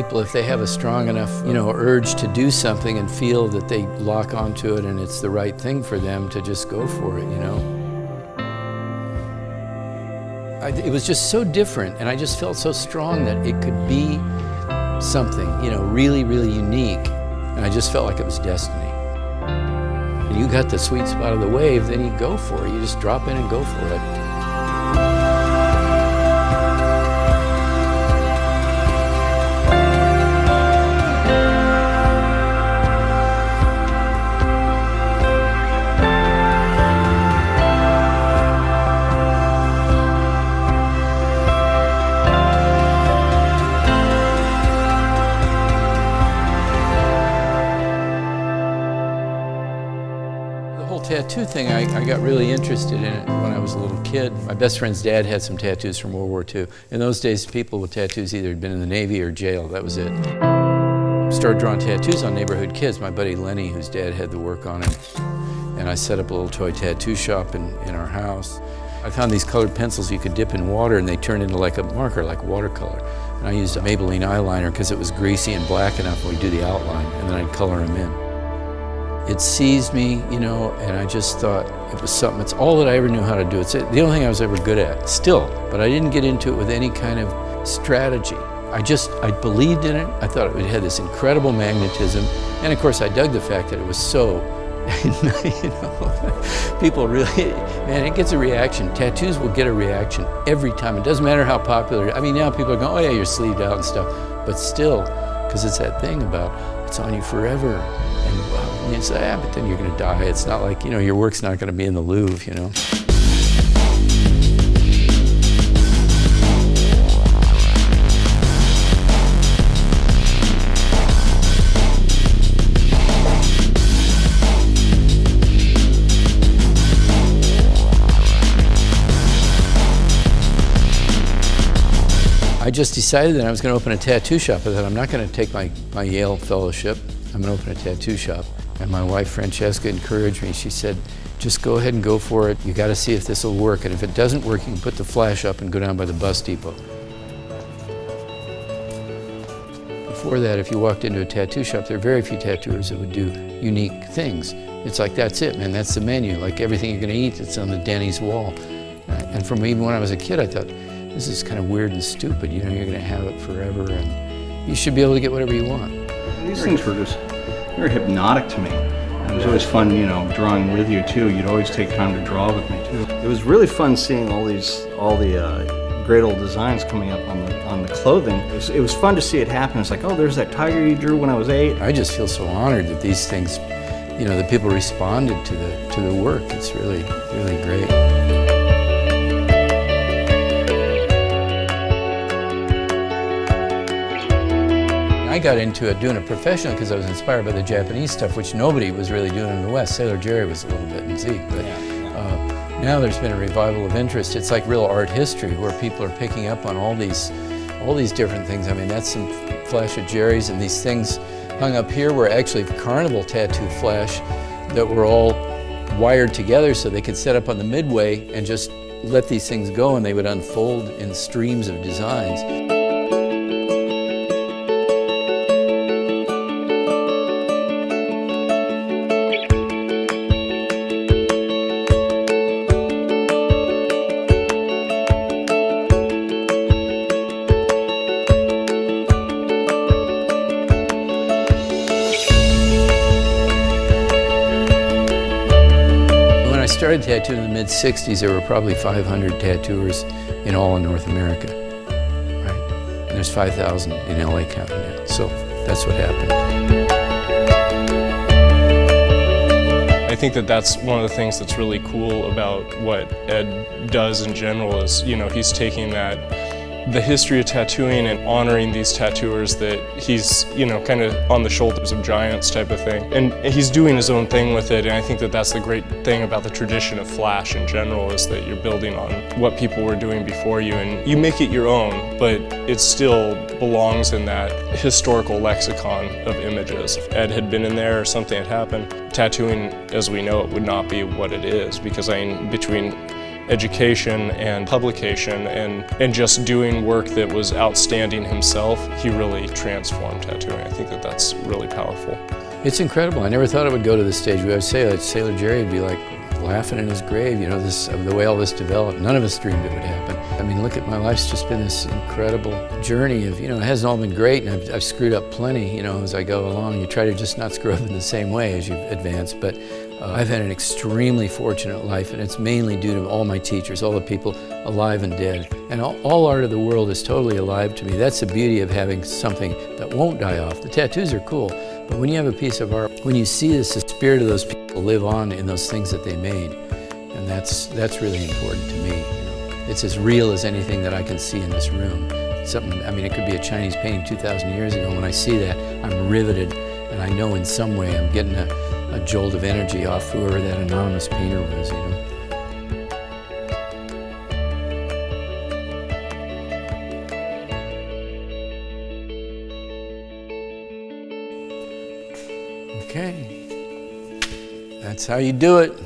people, if they have a strong enough, urge to do something and feel that they lock onto it and it's the right thing for them, to just go for it, It was just so different, and I just felt so strong that it could be something, really, really unique, and I just felt like it was destiny. And you got the sweet spot of the wave, then you go for it. You just drop in and go for it. Tattoo thing, I got really interested in it when I was a little kid. My best friend's dad had some tattoos from World War II. In those days, people with tattoos either had been in the Navy or jail. That was it. Started drawing tattoos on neighborhood kids. My buddy Lenny, whose dad had the work on him, and I set up a little toy tattoo shop in our house. I found these colored pencils you could dip in water and they turned into like a marker, like watercolor. And I used a Maybelline eyeliner because it was greasy and black enough when we do the outline, and then I'd color them in. It seized me, and I just thought it was something. It's all that I ever knew how to do. It's the only thing I was ever good at, still. But I didn't get into it with any kind of strategy. I believed in it. I thought it had this incredible magnetism. And of course, I dug the fact that it was so, people really, man, it gets a reaction. Tattoos will get a reaction every time. It doesn't matter how popular. Now people are going, oh yeah, you're sleeved out and stuff. But still, because it's that thing about, it's on you forever. And you say, but then you're going to die. It's not like, your work's not going to be in the Louvre, I just decided that I was going to open a tattoo shop. I thought, I'm not going to take my Yale fellowship. I'm going to open a tattoo shop. And my wife, Francesca, encouraged me. She said, just go ahead and go for it. You got to see if this will work. And if it doesn't work, you can put the flash up and go down by the bus depot. Before that, if you walked into a tattoo shop, there are very few tattooers that would do unique things. It's like, that's it, man. That's the menu. Like everything you're going to eat, it's on the Denny's wall. And from even when I was a kid, I thought, this is kind of weird and stupid. You're going to have it forever, and you should be able to get whatever you want. These things were just very hypnotic to me. It was always fun, drawing with you too. You'd always take time to draw with me too. It was really fun seeing all the great old designs coming up on the clothing. It was fun to see it happen. It's like, oh, there's that tiger you drew when I was 8. I just feel so honored that these things, that people responded to the work. It's really, really great. I got into it doing it professionally because I was inspired by the Japanese stuff, which nobody was really doing in the West. Sailor Jerry was a little bit in Zeke, but now there's been a revival of interest. It's like real art history where people are picking up on all these different things. That's some flash of Jerry's, and these things hung up here were actually carnival tattoo flash that were all wired together so they could set up on the midway and just let these things go, and they would unfold in streams of designs. When I started tattooing in the mid-'60s, there were probably 500 tattooers in all of North America, right? And there's 5,000 in LA County now, so that's what happened. I think that's one of the things that's really cool about what Ed does in general is, he's taking the history of tattooing and honoring these tattooers that he's, kind of on the shoulders of giants type of thing. And he's doing his own thing with it, and I think that's the great thing about the tradition of Flash in general is that you're building on what people were doing before you, and you make it your own, but it still belongs in that historical lexicon of images. If Ed had been in there or something had happened, tattooing as we know it would not be what it is, because between education and publication and just doing work that was outstanding himself, he really transformed tattooing. I think that that's really powerful. It's incredible. I never thought it would go to this stage. We always say that Sailor Jerry would be like laughing in his grave, you know, the way all this developed. None of us dreamed it would happen. I mean, look at my life's just been this incredible journey of, you know, it hasn't all been great, and I've screwed up plenty, you know, as I go along. You try to just not screw up in the same way as you advance, but I've had an extremely fortunate life, and it's mainly due to all my teachers, all the people alive and dead. And all art of the world is totally alive to me. That's the beauty of having something that won't die off. The tattoos are cool, but when you have a piece of art, when you see this, the spirit of those people live on in those things that they made, and that's really important to me. You know, it's as real as anything that I can see in this room. Something, I mean, it could be a Chinese painting 2,000 years ago. When I see that, I'm riveted, and I know in some way I'm getting a jolt of energy off whoever that anonymous painter was, you know. Okay, that's how you do it.